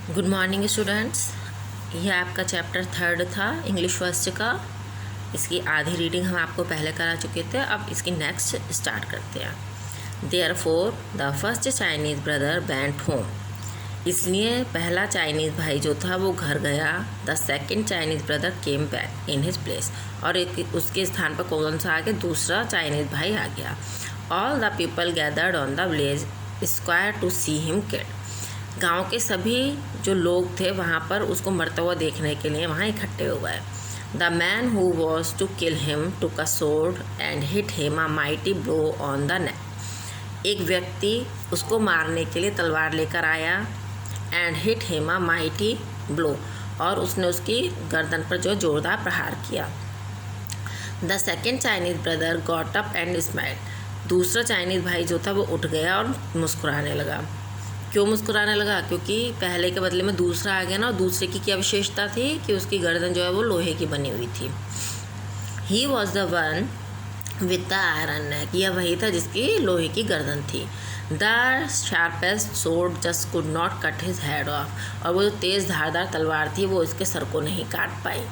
Good morning students. यह आपका chapter 3 था इंग्लिश फर्स्ट का। इसकी आधी रीडिंग हम आपको पहले करा चुके थे, अब इसकी नेक्स्ट स्टार्ट करते हैं। Therefore the first Chinese brother went home. इसलिए पहला चाइनीज़ भाई जो था वो घर गया। The second Chinese brother came back in his place. और उसके स्थान पर कौन सा आ गया? दूसरा चाइनीज़ भाई आ गया। All the people gathered on the village square to see him killed. गांव के सभी जो लोग थे वहाँ पर उसको मरता हुआ देखने के लिए वहाँ इकट्ठे हो गए। The man who was to kill him took a sword and hit him a mighty blow on the neck. एक व्यक्ति उसको मारने के लिए तलवार लेकर आया। And hit him a mighty blow, और उसने उसकी गर्दन पर जो जोरदार प्रहार किया। The second Chinese brother got up and smiled. दूसरा चाइनीज़ भाई जो था वो उठ गया और मुस्कुराने लगा। क्यों मुस्कुराने लगा? क्योंकि पहले के बदले में दूसरा आ गया ना। और दूसरे की क्या विशेषता थी कि उसकी गर्दन जो है वो लोहे की बनी हुई थी। He was the one with the iron neck. यह वही था जिसकी लोहे की गर्दन थी। The sharpest sword just could not cut his head off. और वो जो तेज़ धारदार तलवार थी वो इसके सर को नहीं काट पाई।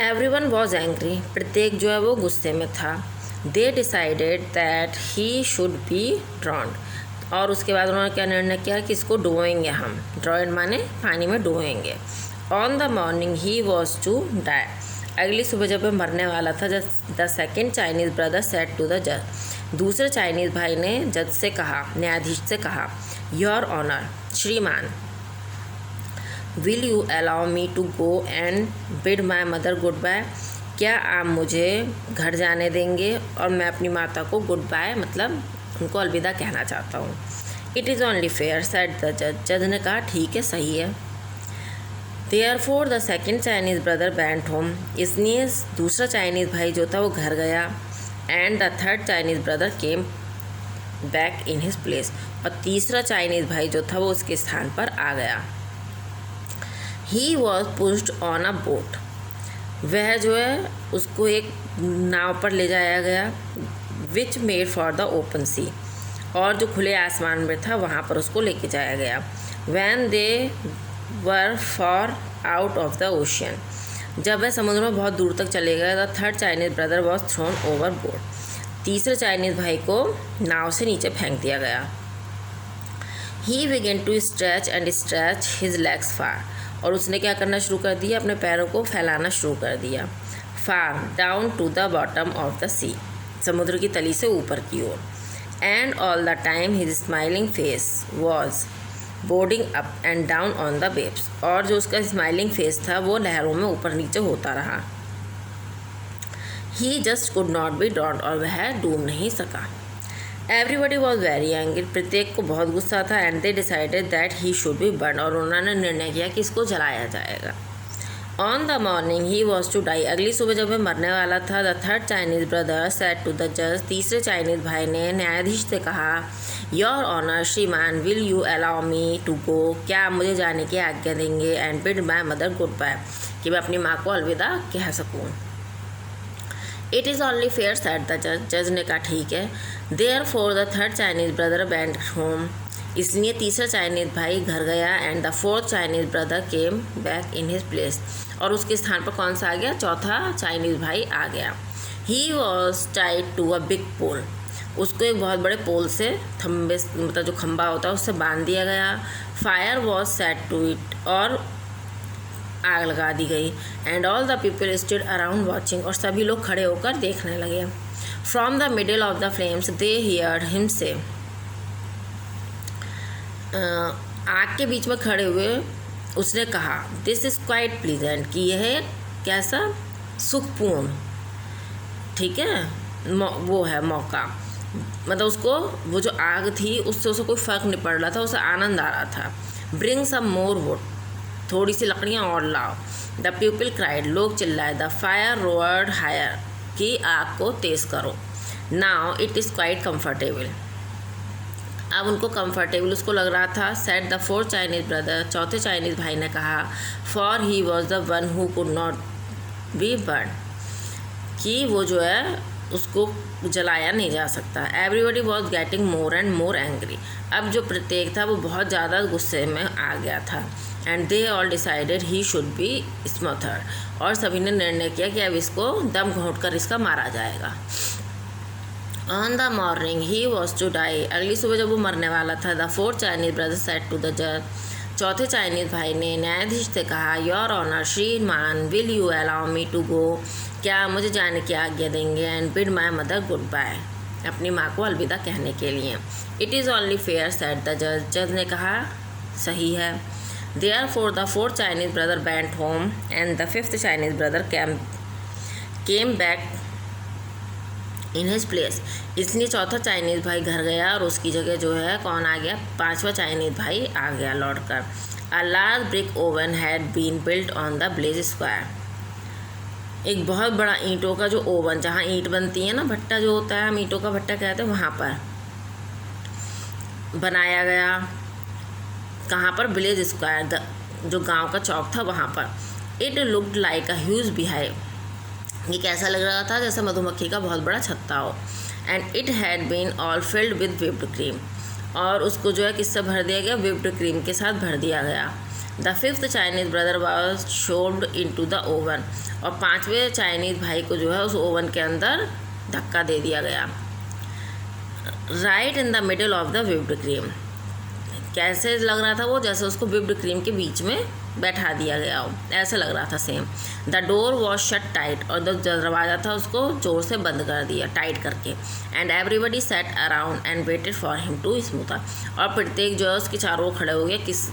Everyone was angry. प्रत्येक जो है वो गुस्से में था। दे decided that he should B drowned. और उसके बाद उन्होंने क्या निर्णय किया कि इसको डुबोएंगे हम। ड्रॉइड माने पानी में डुबोएंगे। On the morning he was to die. अगली सुबह जब वह मरने वाला था, the second Chinese brother said to the जज। दूसरे चाइनीज़ भाई ने जज से कहा, न्यायाधीश से कहा, योर ऑनर, श्रीमान, will you allow me to go and bid my mother goodbye. क्या आप मुझे घर जाने देंगे और मैं अपनी माता को गुड बाय मतलब उनको अलविदा कहना चाहता हूँ। It is only fair said the जज। जज ने कहा ठीक है, सही है। Therefore the second Chinese brother went home. इसलिए दूसरा चाइनीज़ भाई जो था वो घर गया। And the third Chinese brother came back in his place. और तीसरा चाइनीज़ भाई जो था वो उसके स्थान पर आ गया। He was pushed on a boat. वह जो है उसको एक नाव पर ले जाया गया। Which made for the open sea. और जो खुले आसमान में था वहाँ पर उसको लेके जाया गया। When they were far out of the ocean. जब वह समुद्र में बहुत दूर तक चले गए, the third Chinese brother was thrown overboard. तीसरे चाइनीज़ भाई को नाव से नीचे फेंक दिया गया। He began to stretch and stretch his legs far. और उसने क्या करना शुरू कर दिया? अपने पैरों को फैलाना शुरू कर दिया। Far down to the bottom of the sea. समुद्र की तली से ऊपर की ओर। And all the time his smiling face was boarding up and down on the waves. और जो उसका स्माइलिंग फेस था वो लहरों में ऊपर नीचे होता रहा। He just could not be drowned. और वह डूब नहीं सका। Everybody was very angry. प्रत्येक को बहुत गुस्सा था। And they decided that he should be burn. और उन्होंने निर्णय किया कि इसको जलाया जाएगा। On the morning he was to die. अगली सुबह जब वह मरने वाला था, the third Chinese brother said to the जज। तीसरे चाइनीज़ भाई ने न्यायाधीश से कहा, योर ऑनर, श्रीमान, will you allow me to go. क्या आप मुझे जाने की आज्ञा देंगे? And bid my mother goodbye. कि मैं अपनी माँ को अलविदा कह सकूँ। It is only fair said the जज। जज ने कहा ठीक है। Therefore the third Chinese brother went home. इसलिए तीसरा चाइनीज़ भाई घर गया। And the fourth Chinese brother came back in his place. और उसके स्थान पर कौन सा आ गया? चौथा चाइनीज़ भाई आ गया। He was tied to a big pole. उसको एक बहुत बड़े पोल से, खम्बे मतलब जो खम्बा होता है उससे बांध दिया गया। Fire was set to it. और आग लगा दी गई। And all the people stood around watching. और सभी लोग खड़े होकर देखने लगे। From the middle of the flames they heard him say. आग के बीच में खड़े हुए उसने कहा, दिस इज़ क्वाइट प्लीजेंट। कि यह कैसा सुखपूर्ण, ठीक है, वो है मौका। मतलब उसको वो जो आग थी उससे उसे कोई फ़र्क नहीं पड़ रहा था, उसे आनंद आ रहा था। Bring some more wood. थोड़ी सी लकड़ियाँ और लाओ। The people cried. लोग चिल्लाए। The fire roared higher. कि आग को तेज़ करो। Now it is quite comfortable. अब उनको कंफर्टेबल उसको लग रहा था। Said the fourth Chinese brother. चौथे चाइनीज़ भाई ने कहा, for he was the one who could not be burn. कि वो जो है उसको जलाया नहीं जा सकता। Everybody was getting more and more angry. अब जो प्रत्येक था वो बहुत ज़्यादा गुस्से में आ गया था। And they all decided he should be smothered. और सभी ने निर्णय किया कि अब इसको दम घोंट कर इसका मारा जाएगा। On the morning he was to die. अगली सुबह जब वो मरने वाला था, the fourth Chinese brother said to the जज। चौथे चाइनीज भाई ने न्यायाधीश से कहा, योर ऑनर श्रीमान will you allow me to go. क्या मुझे जाने की आज्ञा देंगे? And bid my mother goodbye. अपनी माँ को अलविदा कहने के लिए। It is only fair said the जज। जज ने कहा, सही है। Therefore the fourth Chinese brother went home and the fifth Chinese brother came back in his place. इसलिए चौथा चाइनीज़ भाई घर गया और उसकी जगह जो है कौन आ गया? पांचवा चाइनीज़ भाई आ गया लौट कर। A large brick oven had been built on the blaze square. एक बहुत बड़ा ईंटों का जो ओवन, जहाँ ईंट बनती है ना, भट्टा जो होता है, हम ईंटों का भट्टा कहते हैं, वहाँ पर बनाया गया। कहाँ पर? विलेज स्क्वायर, जो गांव का चौक था वहाँ पर। It looked like a huge beehive. ये कैसा लग रहा था? जैसे मधुमक्खी का बहुत बड़ा छत्ता हो। And it had been all filled with whipped cream. और उसको जो है किससे भर दिया गया? व्हिप्ड क्रीम के साथ भर दिया गया। The fifth Chinese brother was shoved into the oven. और पांचवें चाइनीज़ भाई को जो है उस ओवन के अंदर धक्का दे दिया गया। Right in the middle of the whipped cream. कैसे लग रहा था वो? जैसे उसको व्हिप्ड क्रीम के बीच में बैठा दिया गया हो, ऐसे लग रहा था same. The door was shut tight. और जो दरवाज़ा था उसको जोर से बंद कर दिया, टाइट करके। And everybody sat around and waited for him to smother. और प्रत्येक जो है उसके चारों ओर खड़े हो गए, किस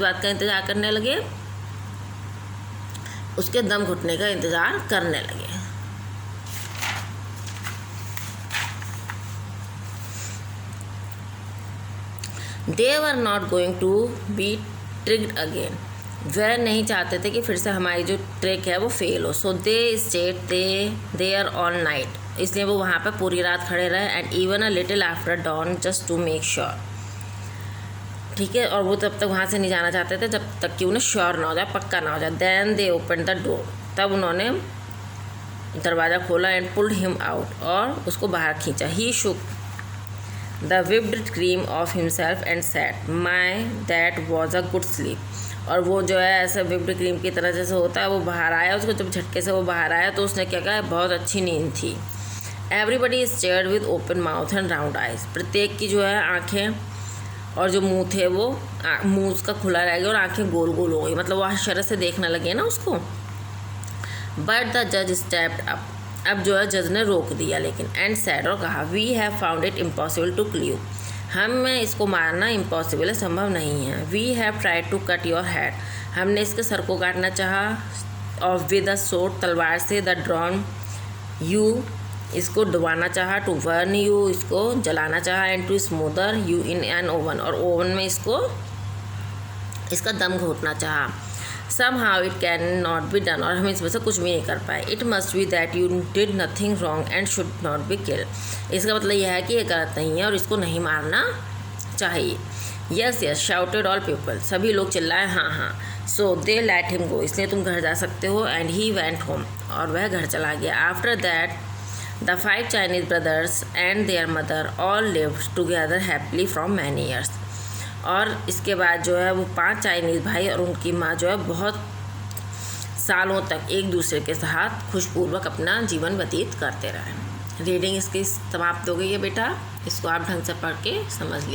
बात का इंतज़ार करने लगे? उसके दम घुटने का इंतज़ार करने लगे। They were not going to be tricked again. वह नहीं चाहते थे कि फिर से हमारी जो ट्रिक है वो फेल हो। So they stayed there all night. इसलिए वो वहाँ पर पूरी रात खड़े रहे। And even a little after dawn just to make sure. ठीक है, और वो तब तक वहाँ से नहीं जाना चाहते थे जब तक कि उन्हें श्योर ना हो जाए, पक्का ना हो जाए। Then they open the door. तब उन्होंने दरवाज़ा खोला एंड पुल्ड हिम आउट। और उसको बाहर खींचा। He shook the whipped cream of himself and said, "My that was a good sleep." और वो जो है ऐसे whipped cream की तरह जैसे होता है, वो बाहर आया। उसको जब झटके से वो बाहर आया तो उसने क्या कहा? बहुत अच्छी नींद थी। Everybody stared with open mouth and round eyes. प्रत्येक की जो है आँखें और जो मुंह थे वो मुंह उसका खुला रह गया और आँखें गोल गोल हो गई, मतलब वो आश्चर्य से देखने लगे ना उसको। बट द जज स्टेप्ड अप। अब जो है जज ने रोक दिया लेकिन। एंड सैड, और कहा, we have found it impossible to kill you. हमें इसको मारना इम्पॉसिबल है, संभव नहीं है। We have tried to cut your head. हमने इसके सर को काटना चाहा। और विद अ सोर्ड, तलवार से। द ड्रॉन यू, इसको डुबाना चाहा। टू बर्न यू, इसको जलाना चाहा। And to smother you in an oven, और ओवन में इसका दम घोटना चाहा। somehow it can not be done, और हम इसमें से कुछ भी नहीं कर पाए। It must be that you did nothing wrong and should not be killed। इसका मतलब यह है कि ये गलत नहीं है और इसको नहीं मारना चाहिए। Yes yes shouted all people। सभी लोग चिल्लाए हाँ हाँ। So they let him go। इसलिए तुम घर जा सकते हो। And he went home। और वह घर चला गया। After that the 5 Chinese brothers and their mother all lived together happily from many years। और इसके बाद जो है वो 5 चाइनीज़ भाई और उनकी माँ जो है बहुत सालों तक एक दूसरे के साथ खुशपूर्वक अपना जीवन व्यतीत करते रहे। रीडिंग इसकी समाप्त हो गई है बेटा। इसको आप ढंग से पढ़ के समझ लीजिए।